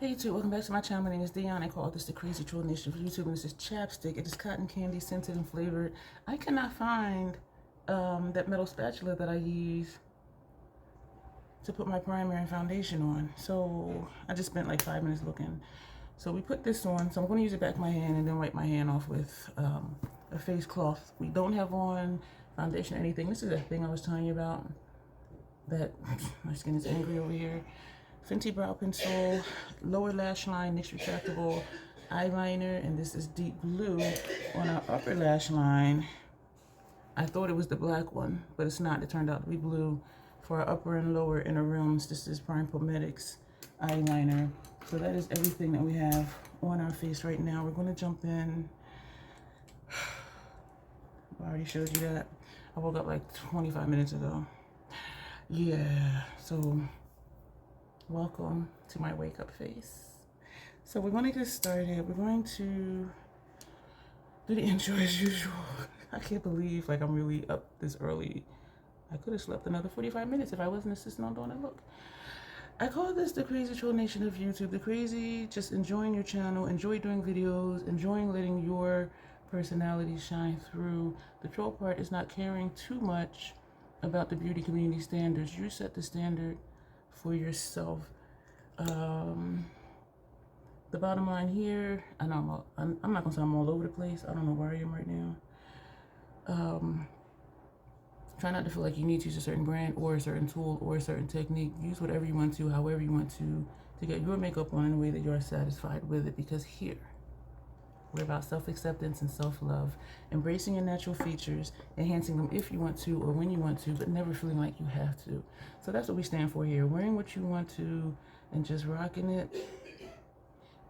Hey YouTube, welcome back to my channel. My name is Dion. I call this the Crazy Troll Nation for YouTube, and this is chapstick. It is cotton candy scented and flavored. I cannot find that metal spatula that I use to put my primer and foundation on. So I just spent like 5 minutes looking. So we put this on. So I'm going to use it back of my hand and then wipe my hand off with a face cloth. We don't have on foundation or anything. This is that thing I was telling you about. That my skin is angry over here. Fenty brow pencil, lower lash line, NYX retractable eyeliner, and this is deep blue on our upper lash line. I thought it was the black one, but it's not. It turned out to be blue for our upper and lower inner rims. This is Prime Pometics eyeliner. So that is everything that we have on our face right now. We're going to jump in. I already showed you that. I woke up like 25 minutes ago. Yeah, so welcome to my wake up face. So we're going to get started. We're going to do the intro as usual. I can't believe like I'm really up this early. I could have slept another 45 minutes if I wasn't insisting on doing it. Look, I call this the Crazy Troll Nation of YouTube. The crazy, just enjoying your channel, enjoy doing videos, enjoying letting your personality shine through. The troll part is not caring too much about the beauty community standards. You set the standard for yourself. The bottom line here, I know I'm not gonna say I'm all over the place. I don't know where I am right now. Try not to feel like you need to use a certain brand or a certain tool or a certain technique. Use whatever you want to, however you want to get your makeup on in a way that you're satisfied with it, because here we're about self-acceptance and self-love, embracing your natural features, enhancing them if you want to or when you want to, but never feeling like you have to. So that's what we stand for here, wearing what you want to and just rocking it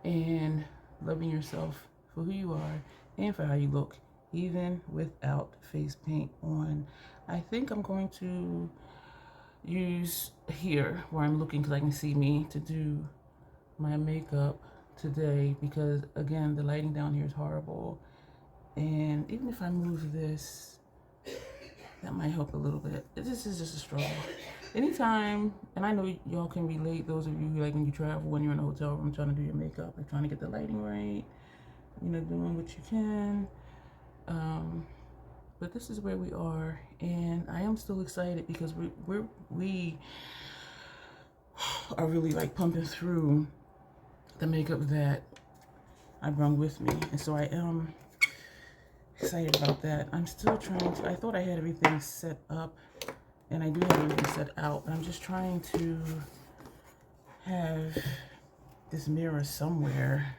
and loving yourself for who you are and for how you look, even without face paint on. I think I'm going to use here where I'm looking because I can see me to do my makeup today, because again the lighting down here is horrible, and even if I move this, that might help a little bit. This is just a struggle anytime, and I know y'all can relate, those of you who, like, when you travel, when you're in a hotel room trying to do your makeup, like trying to get the lighting right, you know, doing what you can, but this is where we are, and I am still excited because we are really like pumping through the makeup that I brought with me, and so I am excited about that. I'm still trying to, I thought I had everything set up, and I do have everything set out, but I'm just trying to have this mirror somewhere,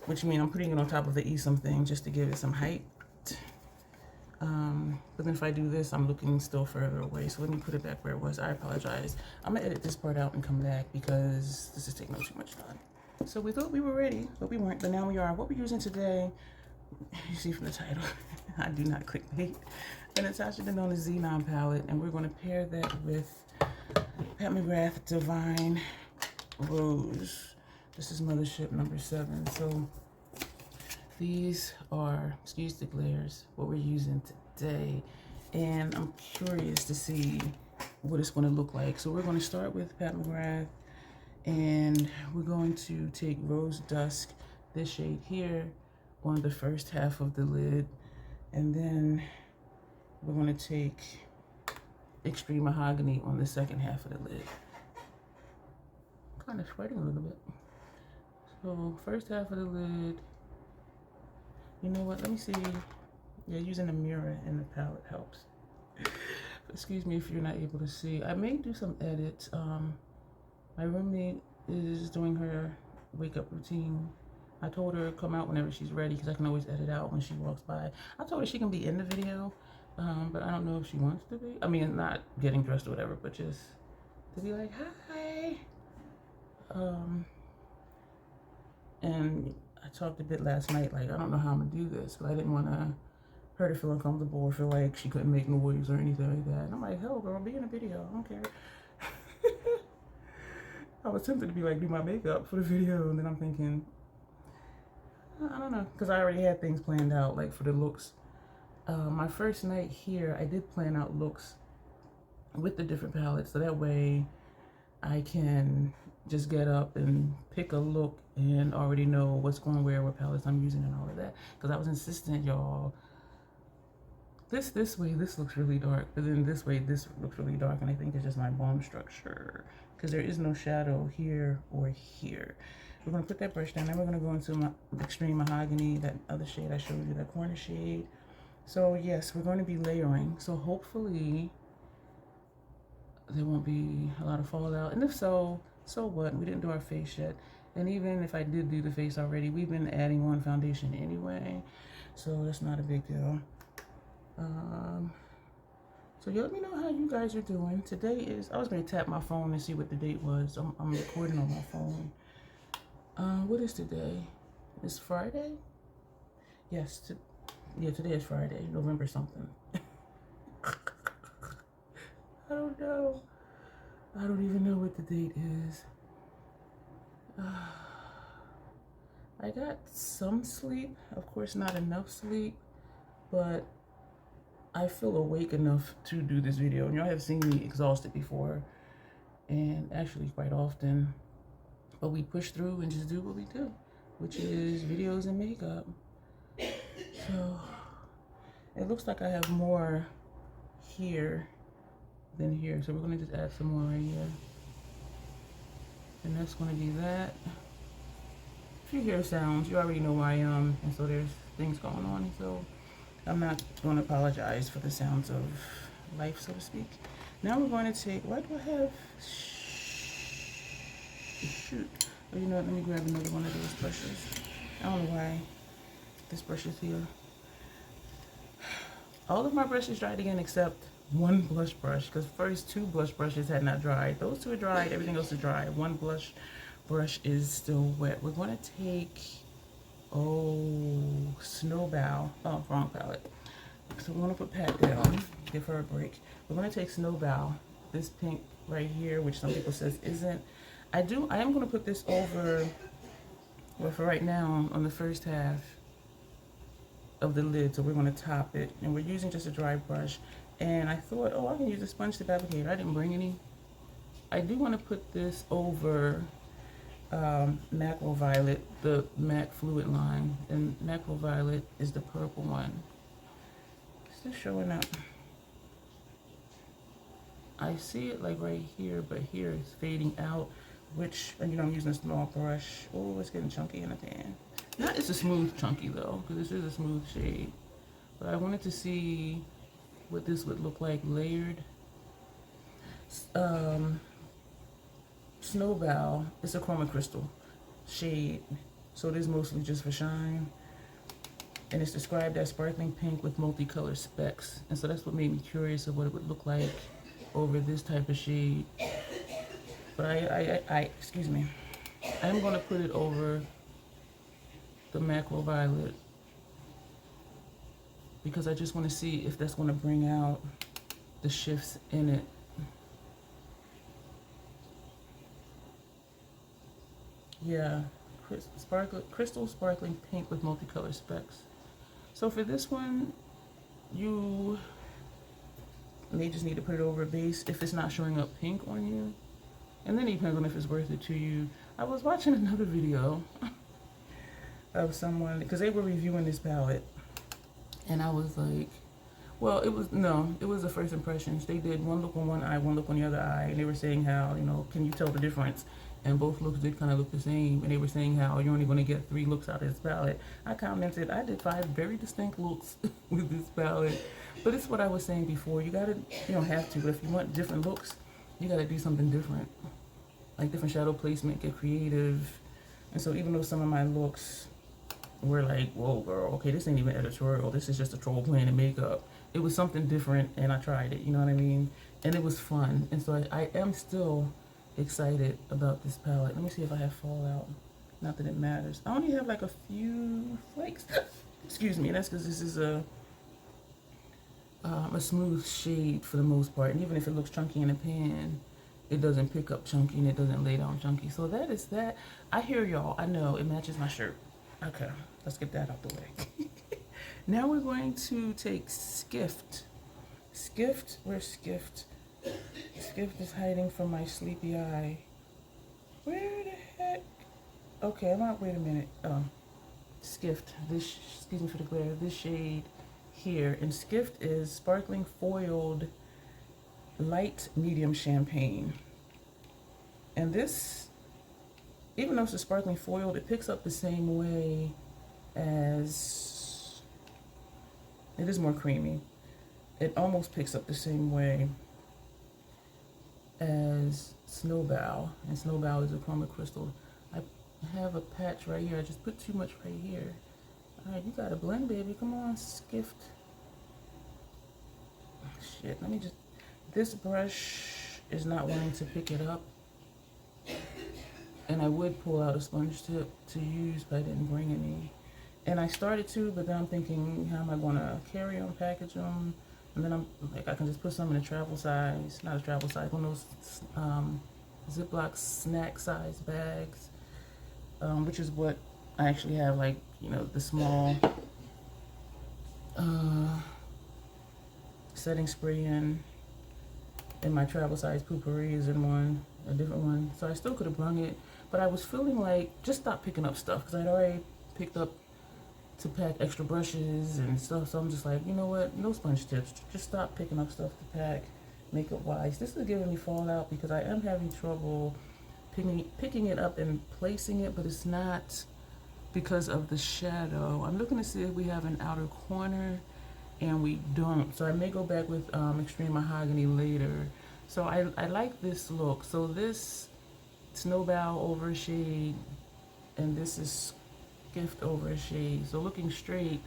which means I'm putting it on top of the something just to give it some height. But then if I do this, I'm looking still further away. So let me put it back where it was. I apologize. I'm gonna edit this part out and come back because this is taking up too much time. So we thought we were ready, but we weren't, but now we are. What we're using today, you see from the title, I do not clickbait, the Natasha Denona Xenon palette, and we're gonna pair that with McGrath's Divine Rose. This is Mothership #7. So these are, excuse the glares, what we're using today, and I'm curious to see what it's going to look like. So we're going to start with Pat McGrath, and we're going to take Rose Dusk, this shade here, on the first half of the lid, and then we're going to take Extreme Mahogany on the second half of the lid. I'm kind of sweating a little bit. So first half of the lid. You know what, let me see. Yeah, using the mirror in the palette helps. Excuse me if you're not able to see. I may do some edits. My roommate is doing her wake up routine. I told her to come out whenever she's ready because I can always edit out when she walks by. I told her she can be in the video, but I don't know if she wants to be. I mean, not getting dressed or whatever, but just to be like, hi. And I talked a bit last night, like, I don't know how I'm gonna do this, but I didn't want her to feel uncomfortable or feel like she couldn't make noise or anything like that. And I'm like, hell, girl, be in a video, I don't care. I was tempted to be like, do my makeup for the video, and then I'm thinking, I don't know, because I already had things planned out, like for the looks. My first night here, I did plan out looks with the different palettes, so that way I I can just get up and pick a look and already know what's going where, what palettes I'm using and all of that. Because I was insistent, y'all. This way, this looks really dark, but then this way, this looks really dark, and I think it's just my bone structure because there is no shadow here or here. We're gonna put that brush down. Then we're gonna go into my extreme mahogany, that other shade I showed you, that corner shade. So yes, we're going to be layering. So hopefully there won't be a lot of fallout. And if so, so what? We didn't do our face yet. And even if I did do the face already, we've been adding on foundation anyway, so that's not a big deal. So you let me know how you guys are doing. Today is, I was going to tap my phone and see what the date was. I'm recording on my phone. What is today? It's Friday? Yes, yeah, today is Friday, November something. I don't know. I don't even know what the date is. I got some sleep, of course not enough sleep, but I feel awake enough to do this video. And y'all have seen me exhausted before, and actually quite often, but we push through and just do what we do, which is videos and makeup. So it looks like I have more here than here, so we're gonna just add some more right here, and that's gonna be that. If you hear sounds, you already know where I am, and so there's things going on, so I'm not going to apologize for the sounds of life, so to speak. Now we're going to take, why do I have, shoot, oh, you know what, let me grab another one of those brushes. I don't know why this brush is here. All of my brushes dried again except one blush brush, because first two blush brushes had not dried. Those two are dried, everything else is dry. One blush brush is still wet. We're going to take, Snowbow. Oh, wrong palette. So we're gonna put Pat down, give her a break. We're gonna take Snowbow, this pink right here, which some people says isn't. I am gonna put this over, well, for right now, on the first half of the lid. So we're gonna top it, and we're using just a dry brush. And I thought, oh, I can use a sponge tip applicator. I didn't bring any. I do want to put this over Macro Violet, the MAC fluid line, and Macro Violet is the purple one. It's just showing up. I see it like right here, but here it's fading out, which, you know, I'm using a small brush. Oh, it's getting chunky in the pan. Not it's a smooth chunky though, because this is a smooth shade. But I wanted to see what this would look like layered. Snowbow is a chroma crystal shade, so it is mostly just for shine, and it's described as sparkling pink with multicolored specks, and so that's what made me curious of what it would look like over this type of shade. But I excuse me, I'm going to put it over the Macro Violet because I just want to see if that's going to bring out the shifts in it. Yeah, crystal sparkling pink with multicolored specks. So for this one, you may just need to put it over a base if it's not showing up pink on you. And then it depends on if it's worth it to you. I was watching another video of someone, because they were reviewing this palette, and I was like, well, it was the first impressions. They did one look on one eye, one look on the other eye, and they were saying how, you know, can you tell the difference? And both looks did kind of look the same, and they were saying how you're only going to get 3 looks out of this palette. I commented, I did 5 very distinct looks with this palette, but it's what I was saying before. You don't have to, but if you want different looks, you gotta do something different, like different shadow placement, get creative. And so even though some of my looks were like, whoa girl, okay, this ain't even editorial, this is just a troll playing in makeup, it was something different, and I tried it, you know what I mean? And it was fun, and so I am still excited about this palette. Let me see if I have fallout. Not that it matters. I only have like a few flakes. Excuse me, and that's because this is a smooth shade for the most part, and even if it looks chunky in a pan, it doesn't pick up chunky and it doesn't lay down chunky. So that is that. I hear y'all. I know it matches my shirt. Okay, let's get that out the way. Now we're going to take Skift. Skift, where's Skift? Skift is hiding from my sleepy eye. Where the heck? Okay, I'm not, wait a minute. Skift, this, excuse me for the glare, this shade here. And Skift is Sparkling Foiled Light Medium Champagne. And this, even though it's a sparkling foiled, it picks up the same way as, it is more creamy. It almost picks up the same way as Snowbow, and Snowbow is a chroma crystal. I have a patch right here. I just put too much right here. All right, you gotta blend, baby. Come on, Skift. Shit, let me just, this brush is not wanting to pick it up. And I would pull out a sponge tip to use, but I didn't bring any. And I started to, but then I'm thinking, how am I gonna carry them, package them? And then I'm like, I can just put some in a travel size, not a travel size, one of those Ziploc snack size bags, which is what I actually have, like, you know, the small setting spray in my travel size Poopery is in one, a different one. So I still could have brung it, but I was feeling like, just stop picking up stuff, because I'd already picked up to pack extra brushes and stuff. So I'm just like, you know what, no sponge tips, just stop picking up stuff to pack makeup wise. This is giving me fallout because I am having trouble picking it up and placing it, but it's not because of the shadow. I'm looking to see if we have an outer corner, and we don't. So I may go back with Extreme Mahogany later. So I like this look. So this Snowbow over a shade, and this is Skift over a shade. So looking straight,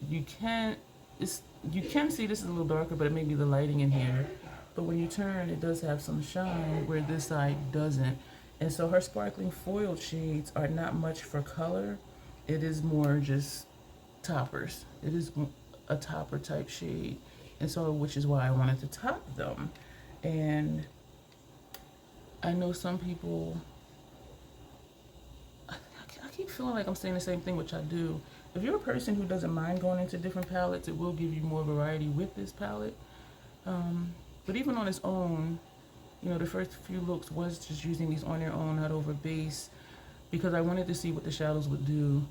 you can see this is a little darker, but it may be the lighting in here. But when you turn, it does have some shine where this side doesn't. And so her sparkling foiled shades are not much for color. It is more just toppers. It is a topper type shade. And so, which is why I wanted to top them. And I know some people, I keep feeling like I'm saying the same thing, which I do. If you're a person who doesn't mind going into different palettes, it will give you more variety with this palette. But even on its own, you know, the first few looks was just using these on their own, not over base, because I wanted to see what the shadows would do.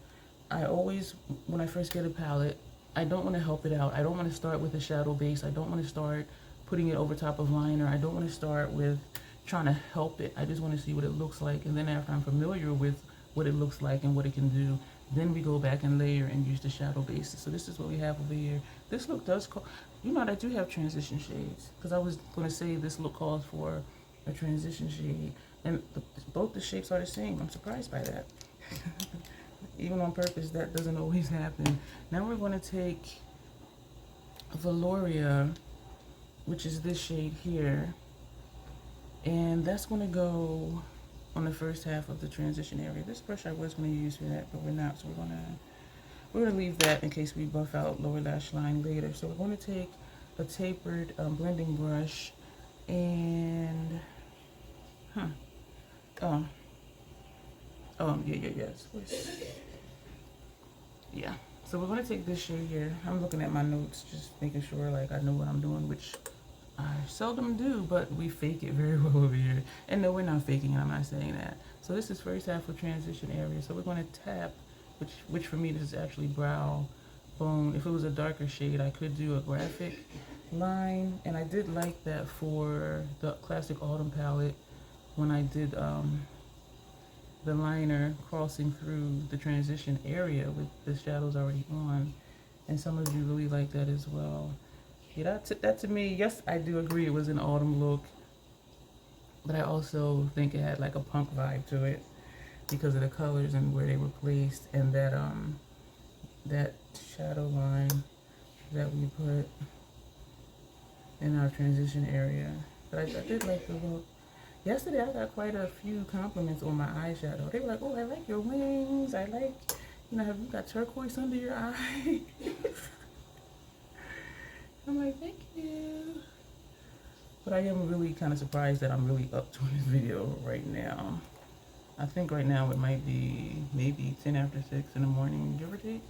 I always, when I first get a palette, I don't want to help it out. I don't want to start with a shadow base. I don't want to start putting it over top of liner. I don't want to start with trying to help it. I just want to see what it looks like. And then after I'm familiar with what it looks like and what it can do, then we go back and layer and use the shadow bases. So this is what we have over here. This look does call, you know, I do have transition shades, because I was going to say this look calls for a transition shade. And both the shapes are the same. I'm surprised by that. Even on purpose, that doesn't always happen. Now we're going to take Valoria, which is this shade here, and that's going to go on the first half of the transition area. This brush I was going to use for that, but we're not, so we're going to leave that in case we buff out lower lash line later. So we're going to take a tapered blending brush and yeah. So we're going to take this shade here. I'm looking at my notes, just making sure like I know what I'm doing, which I seldom do, but we fake it very well over here. And no, we're not faking it, I'm not saying that. So this is first half of transition area. So we're going to tap, which for me, this is actually brow bone. If it was a darker shade, I could do a graphic line. And I did like that for the Classic Autumn palette when I did the liner crossing through the transition area with the shadows already on. And some of you really like that as well. Yeah, that to me, yes, I do agree it was an autumn look, but I also think it had like a punk vibe to it because of the colors and where they were placed, and that that shadow line that we put in our transition area. But I did like the look. Yesterday I got quite a few compliments on my eyeshadow. They were like, oh, I like your wings. I like, you know, have you got turquoise under your eye? I'm like, thank you. But I am really kind of surprised that I'm really up to this video right now. I think right now it might be maybe 10 after 6 in the morning, give or take.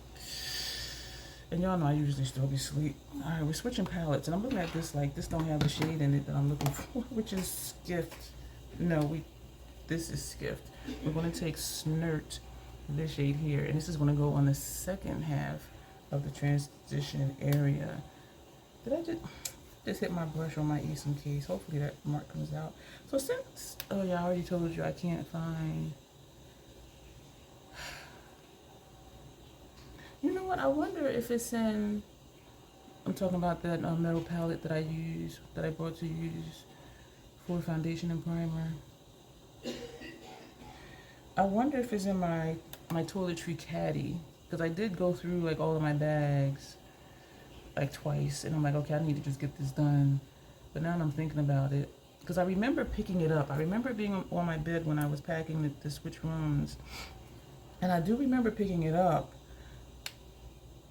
And y'all know I usually still be asleep. All right, we're switching palettes, and I'm looking at this like this don't have the shade in it that I'm looking for, which is Skift. No, this is Skift. We're gonna take Snert, this shade here, and this is gonna go on the second half of the transition area. Did I just hit my brush on my Esom case? Hopefully that mark comes out. So since, oh yeah, I already told you I can't find. You know what? I wonder if it's in. I'm talking about that metal palette that I brought to use for foundation and primer. I wonder if it's in my toiletry caddy, because I did go through like all of my bags like twice, and I'm like, okay, I need to just get this done. But now I'm thinking about it, because I remember picking it up. I remember being on my bed when I was packing to switch rooms, and I do remember picking it up.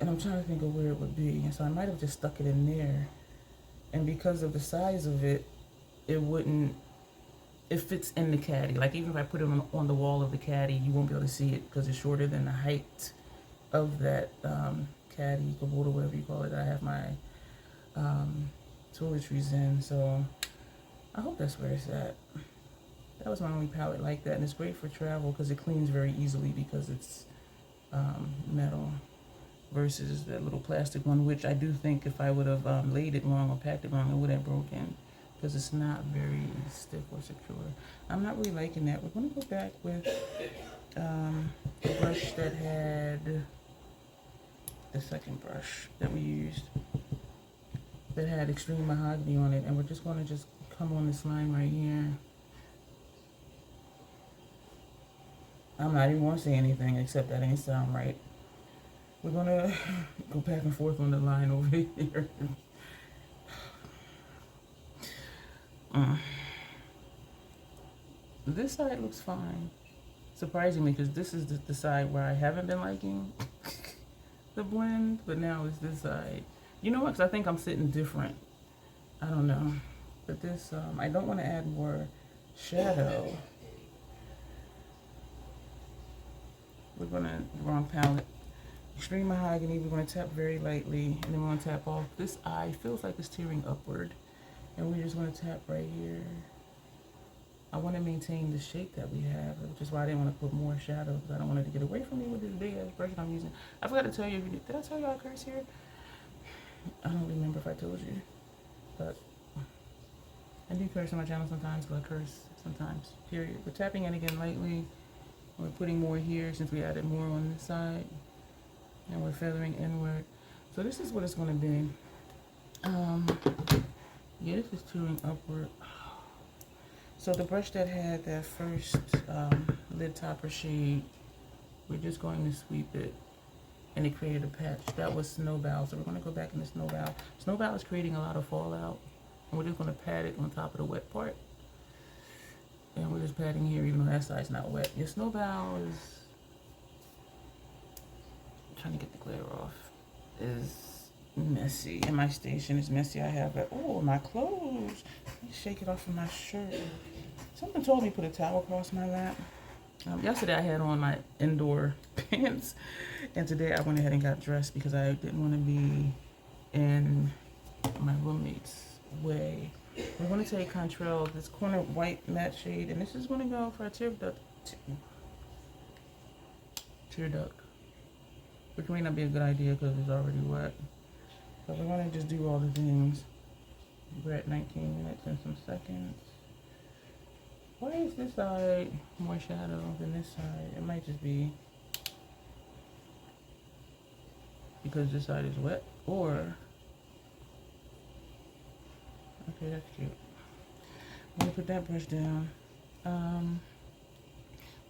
And I'm trying to think of where it would be. And so I might have just stuck it in there. And because of the size of it, it fits in the caddy. Like even if I put it on the wall of the caddy, you won't be able to see it because it's shorter than the height of that caddy, Kubota, whatever you call it, that I have my toiletries in. So I hope that's where it's at. That was my only palette like that. And it's great for travel because it cleans very easily because it's metal. Versus that little plastic one, which I do think if I would have laid it wrong or packed it wrong, it would have broken because it's not very stiff or secure. I'm not really liking that. We're going to go back with the brush that had the second brush that we used that had extreme mahogany on it, and we're just going to come on this line right here. I'm not even going to say anything except that ain't sound right. We're gonna go back and forth on the line over here. This side looks fine, surprisingly, because this is the side where I haven't been liking the blend, but now it's this side. You know what? Because I think I'm sitting different. I don't know. But this, I don't want to add more shadow. We're gonna, wrong palette. Extreme mahogany, we're going to tap very lightly, and then we're going to tap off. This eye feels like it's tearing upward, and we're just going to tap right here. I want to maintain the shape that we have, which is why I didn't want to put more shadow, because I don't want it to get away from me with this big ass brush I'm using. I forgot to tell you, did I tell you I curse here? I don't remember if I told you, but I do curse on my channel sometimes, but I curse sometimes, period. We're tapping in again lightly. We're putting more here since we added more on this side. And we're feathering inward. So this is what it's going to be. Yeah, this is tearing upward. So the brush that had that first lid topper shade, we're just going to sweep it, and it created a patch. That was Snowbow. So we're going to go back into Snowbow. Snowbow is creating a lot of fallout, and we're just going to pat it on top of the wet part. And we're just patting here, even though that side's not wet. Your Snowbow is, trying to get the glare off, is messy, and my station is messy. I have it. Oh, my clothes. Let me shake it off of my shirt. Someone told me to put a towel across my lap. Yesterday I had on my indoor pants, and today I went ahead and got dressed because I didn't want to be in my roommate's way. We're going to take Contrail, this corner white matte shade, and this is going to go for a tear duct. Which may not be a good idea because it's already wet. But we're going to just do all the things. We're at 19 minutes and some seconds. Why is this side more shadow than this side? It might just be because this side is wet, or... Okay, that's cute. I'm going to put that brush down.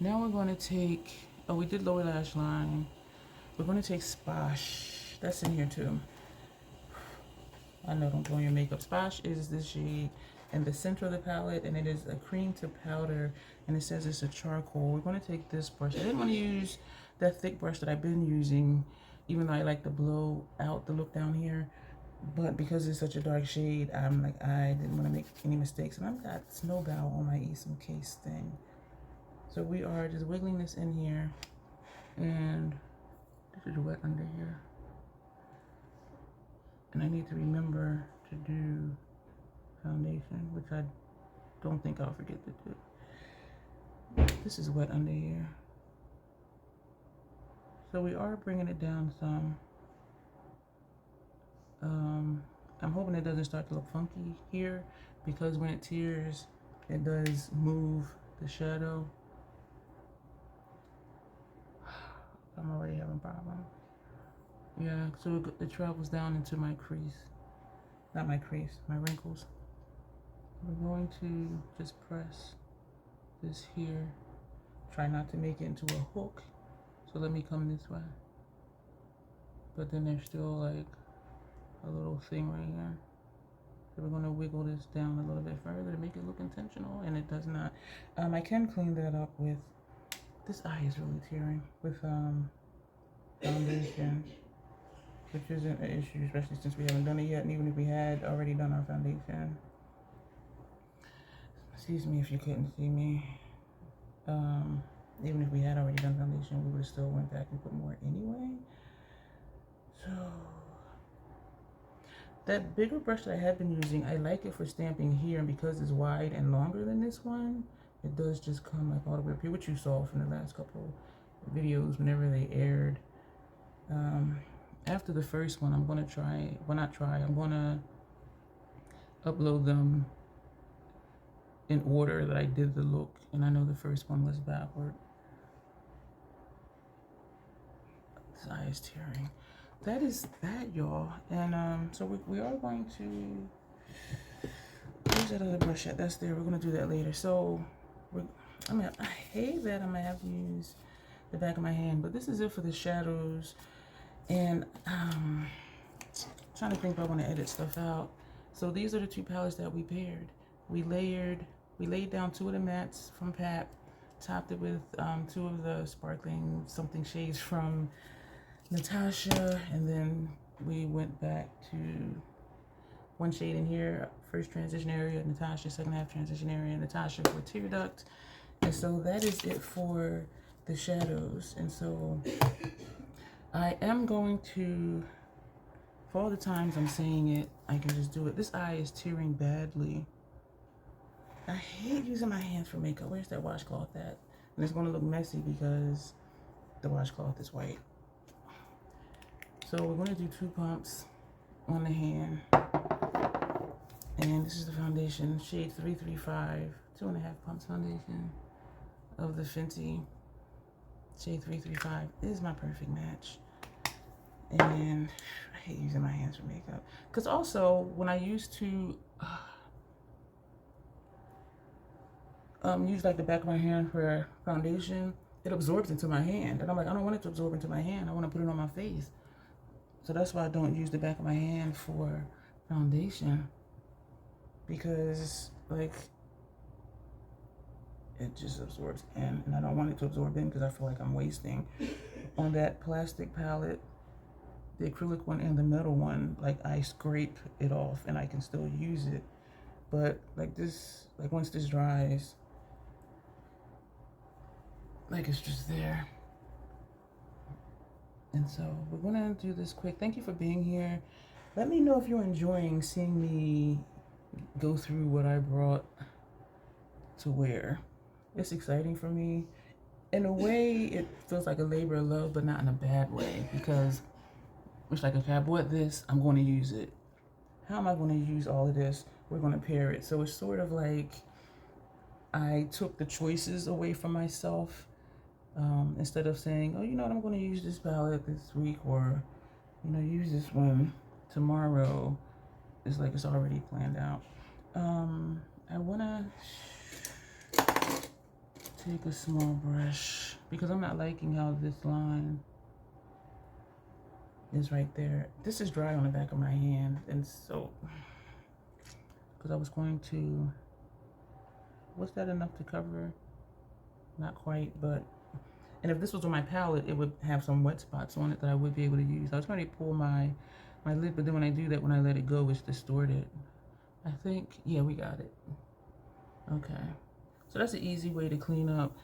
Now we're going to take... Oh, we did lower lash line. We're going to take Sposh. That's in here too. I know, don't blow your makeup. Sposh is this shade in the center of the palette, and it is a cream to powder, and it says it's a charcoal. We're going to take this brush. I didn't want to use that thick brush that I've been using, even though I like to blow out the look down here. But because it's such a dark shade, I'm like, I didn't want to make any mistakes. And I've got Snowbow on my Esom case thing. So we are just wiggling this in here, and this is wet under here. And I need to remember to do foundation, which I don't think I'll forget to do. This is wet under here. So we are bringing it down some. I'm hoping it doesn't start to look funky here, because when it tears, it does move the shadow. I'm already having a problem. Yeah, so it travels down into my crease. Not my crease, my wrinkles. We're going to just press this here. Try not to make it into a hook. So let me come this way. But then there's still like a little thing right here. So we're gonna wiggle this down a little bit further to make it look intentional, and it does not. I can clean that up with, this eye is really tearing, with foundation, which isn't an issue, especially since we haven't done it yet, and even if we had already done our foundation. Excuse me if you couldn't see me. Even if we had already done foundation, we would have still went back and put more anyway. So that bigger brush that I had been using, I like it for stamping here, and because it's wide and longer than this one, it does just come like all the way up here, which you saw from the last couple videos whenever they aired. After the first one, I'm gonna try, well not try, I'm gonna upload them in order that I did the look, and I know the first one was backward. This eye is tearing. That is that, y'all. And so we are going to, where's that other brush at? That's there. We're gonna do that later. So I hate that I'm gonna have to use the back of my hand, but this is it for the shadows. And trying to think if I want to edit stuff out. So these are the two palettes that we paired. We laid down 2 of the mattes from Pat, topped it with 2 of the sparkling something shades from Natasha, and then we went back to 1 shade in here, first transition area, Natasha, second half transition area, Natasha for tear duct. And so that is it for the shadows. And so I am going to, for all the times I'm saying it, I can just do it. This eye is tearing badly. I hate using my hands for makeup. Where's that washcloth at? And it's gonna look messy because the washcloth is white. So we're gonna do 2 pumps on the hand. And this is the foundation, shade 335, 2.5 pumps foundation of the Fenty shade 335. This is my perfect match. And I hate using my hands for makeup. Because also, when I used to use like the back of my hand for foundation, it absorbs into my hand. And I'm like, I don't want it to absorb into my hand. I want to put it on my face. So that's why I don't use the back of my hand for foundation. Because like, it just absorbs in, and I don't want it to absorb in because I feel like I'm wasting. On that plastic palette, the acrylic one and the metal one, like I scrape it off and I can still use it. But like this, like once this dries, like it's just there. And so we're gonna do this quick. Thank you for being here. Let me know if you're enjoying seeing me go through what I brought to wear. It's exciting for me. In a way, it feels like a labor of love, but not in a bad way, because it's like, okay, I bought this, I'm going to use it. How am I going to use all of this? We're going to pair it. So it's sort of like I took the choices away from myself. Instead of saying, oh, you know what, I'm going to use this palette this week, or, you know, use this one tomorrow. It's like it's already planned out. I want to take a small brush because I'm not liking how this line is right there. This is dry on the back of my hand, and so because I was going to, was that enough to cover? Not quite, but, and if this was on my palette, it would have some wet spots on it that I would be able to use. I was trying to pull my lid, but then when I do that, when I let it go, it's distorted. I think, yeah, we got it. Okay. So that's an easy way to clean up.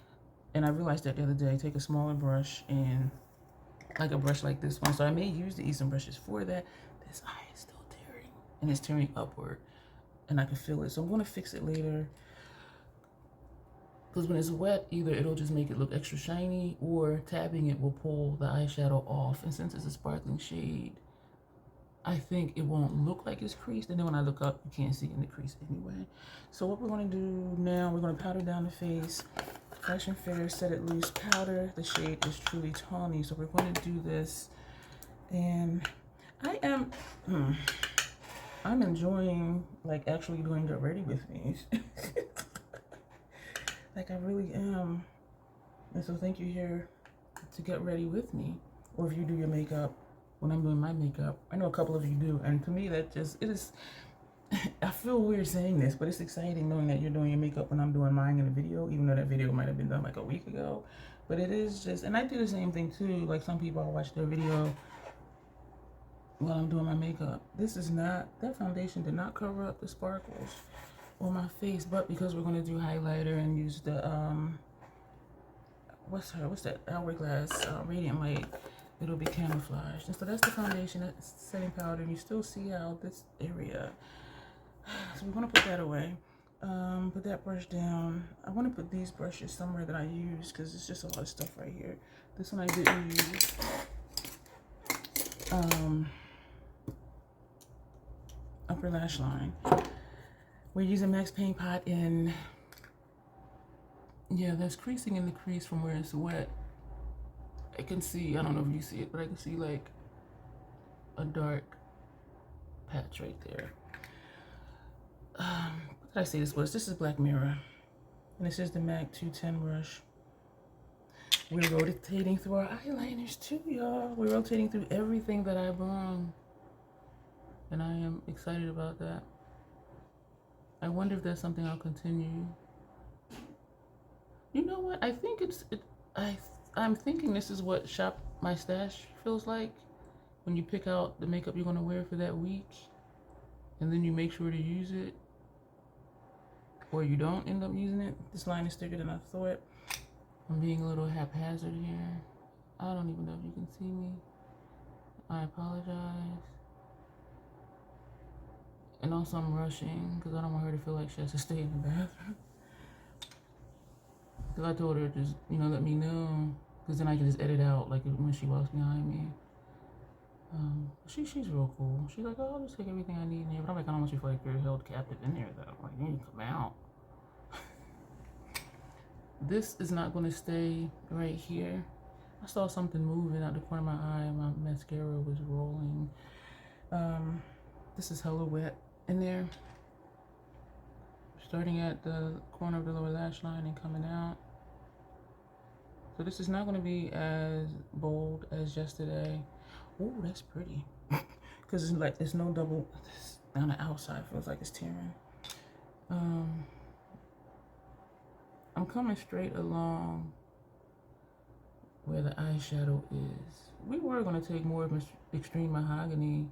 And I realized that the other day, take a smaller brush and like a brush like this one. So I may use the Eastern brushes for that. This eye is still and it's tearing upward, and I can feel it. So I'm gonna fix it later. Because when it's wet, either it'll just make it look extra shiny, or tapping it will pull the eyeshadow off. And since it's a sparkling shade, I think it won't look like it's creased. And then when I look up, you can't see in the crease anyway. So what we're gonna do now, we're gonna powder down the face. Fresh and Fair, Set It Loose powder. The shade is Truly Tawny. So we're gonna do this. And I'm enjoying like actually doing Get Ready With Me. Like I really am. And so thank you here to Get Ready With Me. Or if you do your makeup when I'm doing my makeup. I know a couple of you do. And to me that just, it is, I feel weird saying this, but it's exciting knowing that you're doing your makeup when I'm doing mine in a video, even though that video might have been done like a week ago. But it is just, and I do the same thing too. Like some people, I'll watch their video while I'm doing my makeup. This is not, that foundation did not cover up the sparkles on my face, but because we're going to do highlighter and use the what's that Hourglass Radiant Light, it'll be camouflaged. And so that's the foundation, that's setting powder, and you still see how this area, so we're going to put that away. Put that brush down. I want to put these brushes somewhere that I use because it's just a lot of stuff right here. This one I didn't use. Upper lash line. We're using Max Paint Pot in, yeah, there's creasing in the crease from where it's wet. I can see, I don't know if you see it, but I can see like a dark patch right there. What did I say this was? This is Black Mirror. And this is the MAC 210 brush. We're rotating through our eyeliners too, y'all. We're rotating through everything that I brung. And I am excited about that. I wonder if that's something I'll continue. You know what? I think I'm thinking this is what Shop My Stash feels like. When you pick out the makeup you're gonna wear for that week, and then you make sure to use it, or you don't end up using it. This line is thicker than I thought. I'm being a little haphazard here. I don't even know if you can see me. I apologize. And also I'm rushing because I don't want her to feel like she has to stay in the bathroom. Because I told her just, let me know. Because then I can just edit out like when she walks behind me. She's real cool. She's like, oh, I'll just take everything I need in here. But I'm like, I don't want you to feel like you're held captive in there though. Like, you need to come out. This is not going to stay right here. I saw something moving out the corner of my eye. My mascara was rolling. This is hella wet in there. Starting at the corner of the lower lash line and coming out. So this is not going to be as bold as yesterday. Oh, that's pretty. Because it's like, there's no double, on the outside feels like it's tearing. I'm coming straight along where the eyeshadow is. We were going to take more of Extreme Mahogany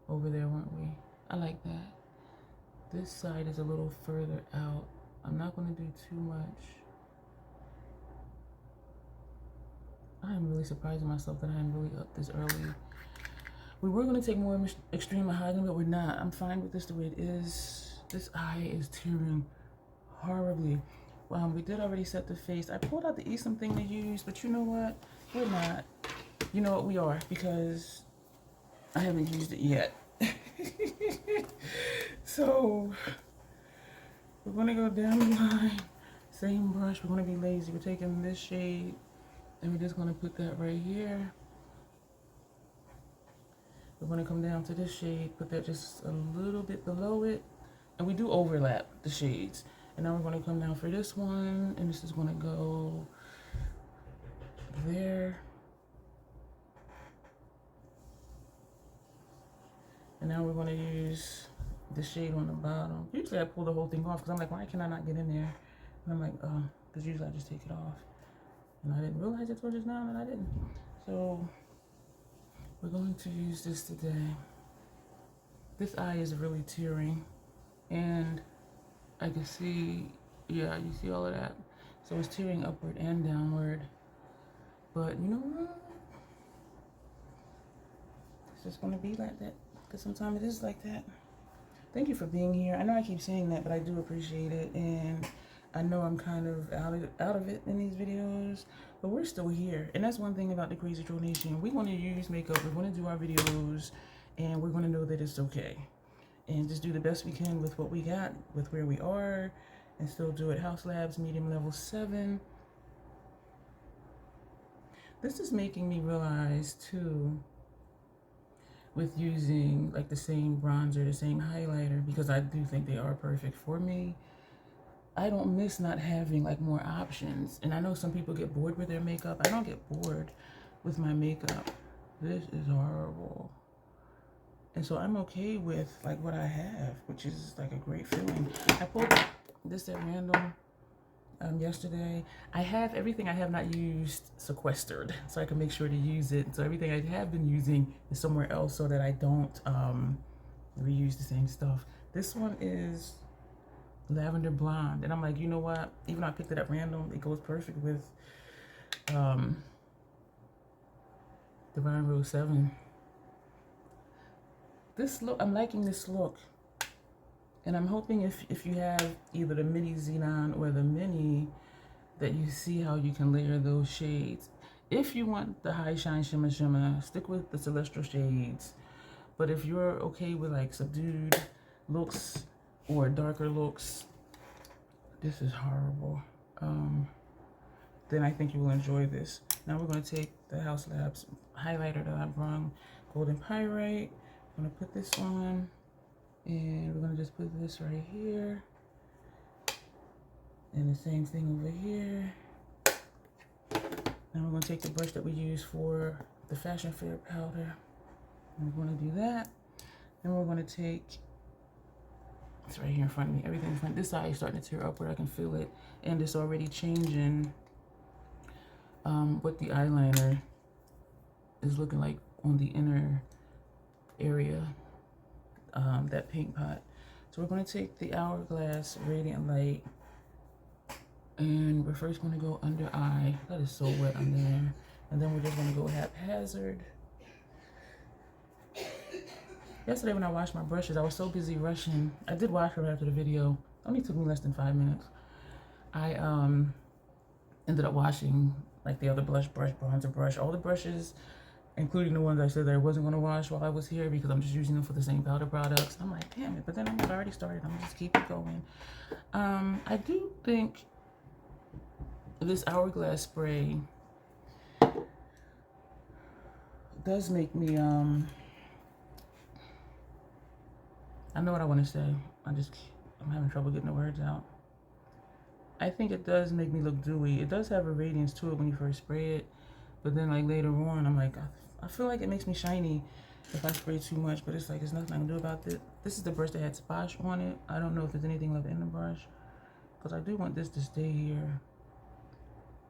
over there, weren't we? I like that. This side is a little further out. I'm not going to do too much. I am really surprising myself that I am really up this early. We were going to take more Extreme Mahogany, but we're not. I'm fine with this the way it is. This eye is tearing horribly. We did already set the face. I pulled out the Esom thing to use, but you know what? We're not. You know what? We are, because I haven't used it yet. So we're going to go down the line. Same brush. We're going to be lazy. We're taking this shade, and we're just going to put that right here. We're going to come down to this shade, put that just a little bit below it. And we do overlap the shades. And now we're going to come down for this one, and this is going to go there. And now we're going to use the shade on the bottom. Usually I pull the whole thing off because I'm like, why can I not get in there? And I'm like, because usually I just take it off. And I didn't realize it until just now, and I didn't. So we're going to use this today. This eye is really tearing, and I can see, yeah, you see all of that. So it's tearing upward and downward. But you know what? It's just gonna be like that, because sometimes it is like that. Thank you for being here. I know I keep saying that, but I do appreciate it. And I know I'm kind of out of it in these videos, but we're still here. And that's one thing about the Crazy Troll Nation. We want to use makeup. We're going to do our videos, and we're going to know that it's okay. And just do the best we can with what we got, with where we are, and still do it. House Labs, medium level 7. This is making me realize, too, with using like the same bronzer, the same highlighter, because I do think they are perfect for me. I don't miss not having like more options. And I know some people get bored with their makeup. I don't get bored with my makeup. This is horrible. And so I'm okay with like what I have, which is like a great feeling. I pulled this at random yesterday. I have everything I have not used sequestered, so I can make sure to use it. So everything I have been using is somewhere else so that I don't reuse the same stuff. This one is Lavender Blonde, and I'm like, you know what? Even though I picked it up random, it goes perfect with Dion Lorah 7. This look, I'm liking this look. And I'm hoping if you have either the mini Xenon or the mini, that you see how you can layer those shades. If you want the high shine shimmer, stick with the celestial shades. But if you're okay with like subdued looks or darker looks, this is horrible. Then I think you will enjoy this. Now we're going to take the House Labs highlighter that I brought, Golden Pyrite. I'm going to put this on. And we're going to just put this right here. And the same thing over here. Now we're going to take the brush that we use for the Fashion Fair powder. And we're going to do that. Then we're going to take, it's right here in front of me, everything's in front. This side is starting to tear up where I can feel it. And it's already changing what the eyeliner is looking like on the inner area. That pink pot. So we're going to take the Hourglass Radiant Light, and we're first going to go under eye. That is so wet under there. And then we're just going to go haphazard. Yesterday when I washed my brushes, I was so busy rushing. I did wash them after the video. It only took me less than 5 minutes. I ended up washing like the other blush brush, bronzer brush, all the brushes, including the ones I said that I wasn't going to wash while I was here because I'm just using them for the same powder products. I'm like, damn it, but then I've already started. I'm going to just keep it going. I do think this Hourglass spray does make me, I know what I want to say. I'm having trouble getting the words out. I think it does make me look dewy. It does have a radiance to it when you first spray it. But then like later on, I'm like, I feel like it makes me shiny if I spray too much, but it's like, there's nothing I can do about it. This is the brush that had splash on it. I don't know if there's anything left in the brush, because I do want this to stay here.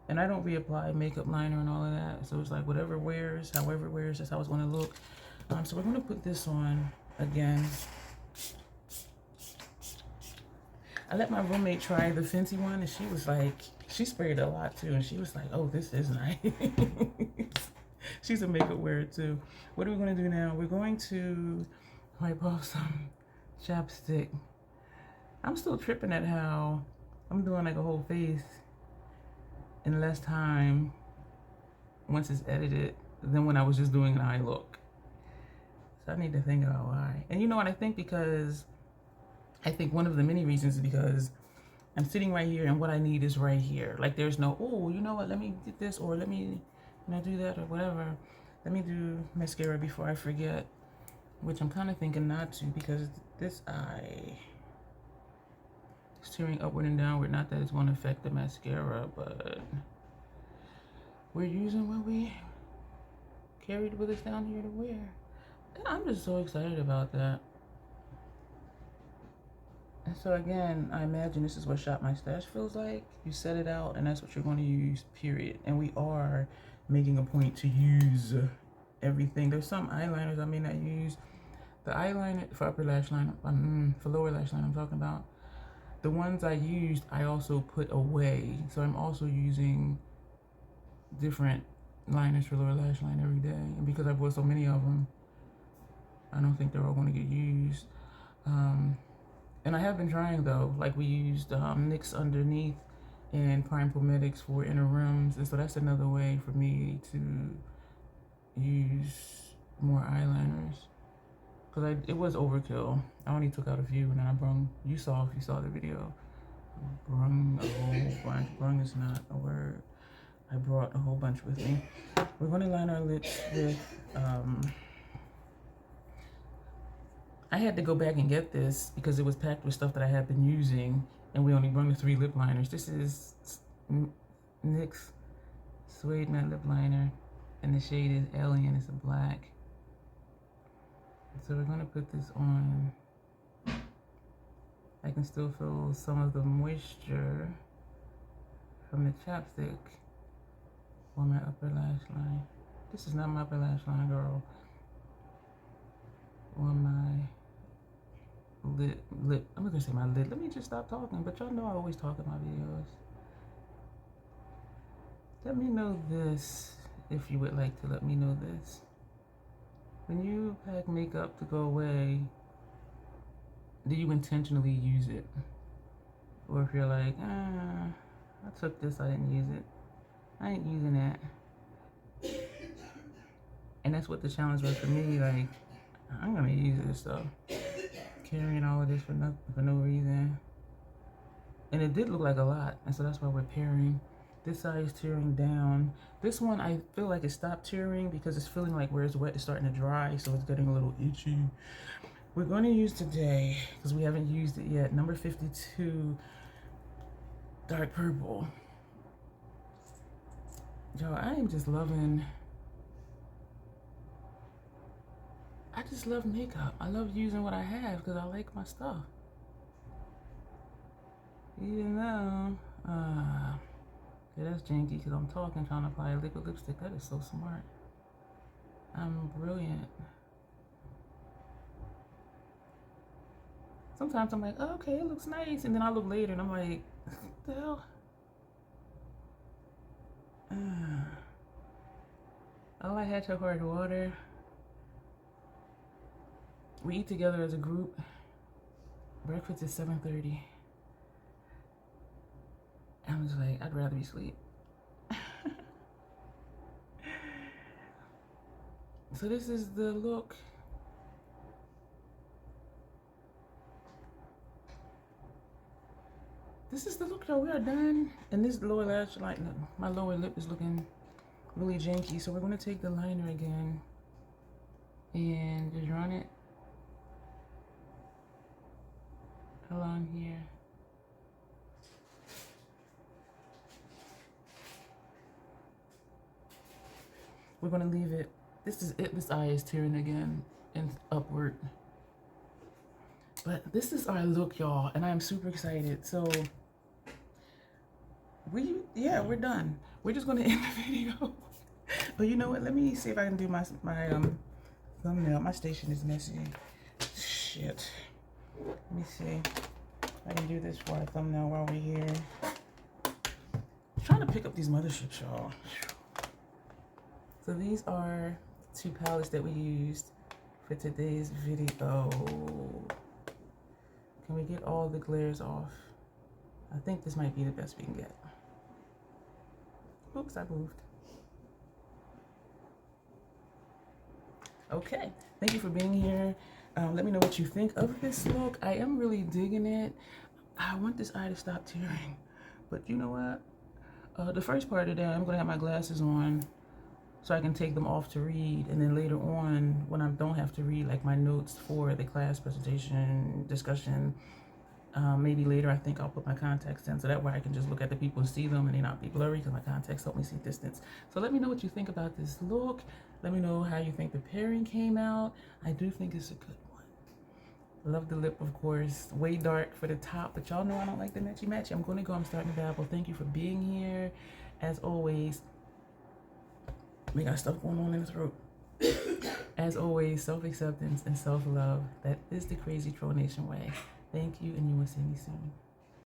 And I don't reapply makeup liner and all of that. So it's like whatever wears, however it wears, that's how it's going to look. So we're going to put this on again. I let my roommate try the Fenty one, and she was like, she sprayed a lot too, and she was like, oh, this is nice. She's a makeup wearer too. What are we going to do now? We're going to wipe off some chapstick. I'm still tripping at how I'm doing like a whole face in less time once it's edited than when I was just doing an eye look. So I need to think about why. And you know what, I think one of the many reasons is because I'm sitting right here and what I need is right here. Like there's no, oh, you know what, let me get this, or let me do that, or whatever. Let me do mascara before I forget, which I'm kind of thinking not to, because this eye is tearing upward and downward. Not that it's going to affect the mascara, but we're using what we carried with us down here to wear. And I'm just so excited about that. And so again, I imagine this is what Shop My Stash feels like. You set it out and that's what you're going to use, period. And we are making a point to use everything. There's some eyeliners I may not use. The eyeliner for upper lash line, for lower lash line I'm talking about. The ones I used, I also put away. So I'm also using different liners for lower lash line every day. And because I bought so many of them, I don't think they're all going to get used. And I have been trying though, like we used NYX underneath and Prime Pometics for inner rims, and so that's another way for me to use more eyeliners. Because it was overkill. I only took out a few and then I brung, you saw if you saw the video, brung a whole bunch. Brung is not a word. I brought a whole bunch with me. We're going to line our lips with, I had to go back and get this because it was packed with stuff that I had been using, and we only brung the 3 lip liners. This is NYX Suede Matte Lip Liner, and the shade is Alien. It's a black. So we're going to put this on. I can still feel some of the moisture from the chapstick on my upper lash line. This is not my upper lash line, girl. On my lip. I'm gonna say my lid. Let me just stop talking, but y'all know I always talk in my videos. Let me know this if you would like to let me know this. When you pack makeup to go away, do you intentionally use it? Or if you're like, I took this, I didn't use it. I ain't using that. And that's what the challenge was for me. Like, I'm gonna use this stuff. Carrying all of this for no reason. And it did look like a lot, and so that's why we're pairing. This side is tearing down. This one, I feel like it stopped tearing because it's feeling like where it's wet, it's starting to dry, so it's getting a little itchy. We're going to use today, because we haven't used it yet, number 52 dark purple. Yo, I am just loving, I just love makeup. I love using what I have because I like my stuff. Even though, yeah, that's janky because I'm talking, trying to apply a liquid lipstick. That is so smart. I'm brilliant. Sometimes I'm like, oh, okay, it looks nice. And then I look later and I'm like, what the hell? All I had to hard water. We eat together as a group. Breakfast is 7:30. I'm just like, I'd rather be asleep. So this is the look. This is the look, though. We are done. And this lower lash line, my lower lip is looking really janky. So we're going to take the liner again and just run it along here. We're going to leave it. This is it. This eye is tearing again and upward. But this is our look, y'all, and I am super excited. So we're done. We're just gonna end the video. But you know what? Let me see if I can do my thumbnail. My station is messy. Shit. Let me see if I can do this for our thumbnail while we're here. I'm trying to pick up these motherships, y'all. So these are 2 palettes that we used for today's video. Can we get all the glares off? I think this might be the best we can get. Oops, I moved. Okay, thank you for being here. Let me know what you think of this look. I am really digging it. I want this eye to stop tearing, but you know what? The first part of the day, I'm gonna have my glasses on so I can take them off to read, and then later on, when I don't have to read, like my notes for the class presentation, discussion, maybe later I think I'll put my contacts in so that way I can just look at the people and see them and they not be blurry because my contacts help me see distance. So let me know what you think about this look. Let me know how you think the pairing came out. I do think it's a good one. Love the lip, of course. Way dark for the top, but y'all know I don't like the matchy-matchy. I'm gonna go, I'm starting to dabble. Thank you for being here. As always, we got stuff going on in the throat. As always, self-acceptance and self-love. That is the Crazy Troll Nation way. Thank you, and you will see me soon.